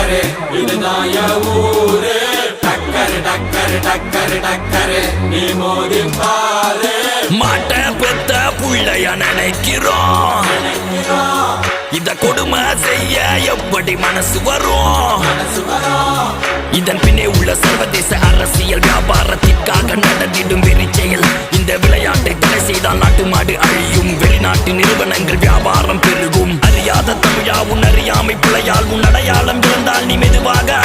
டக்கரு இதுதான் என் ஊரு டக்கரு டக்கரு டக்கரு டக்கரு நீ மோதி பாரு மாட்ட பெத்த புள்ளைய நினைக்கிறோம் இத கொடுமை செய்ய எப்படி மனசு வரும் இதன் பின்னே உள்ள சர்வதேச அரசியல் வியாபாரத்திற்காக நடந்திடும் வெறிச்செயல் இந்த விளையாட்டை தடை செய்தால் நாட்டு மாடு அழியும் வெளிநாட்டு நிறுவனங்கள் வியாபாரம் பெருகும் அறியாத தமிழா உன் அறியாமை பிழையால் உன் அடையாளம் இருந்தால் நீ மெதுவாக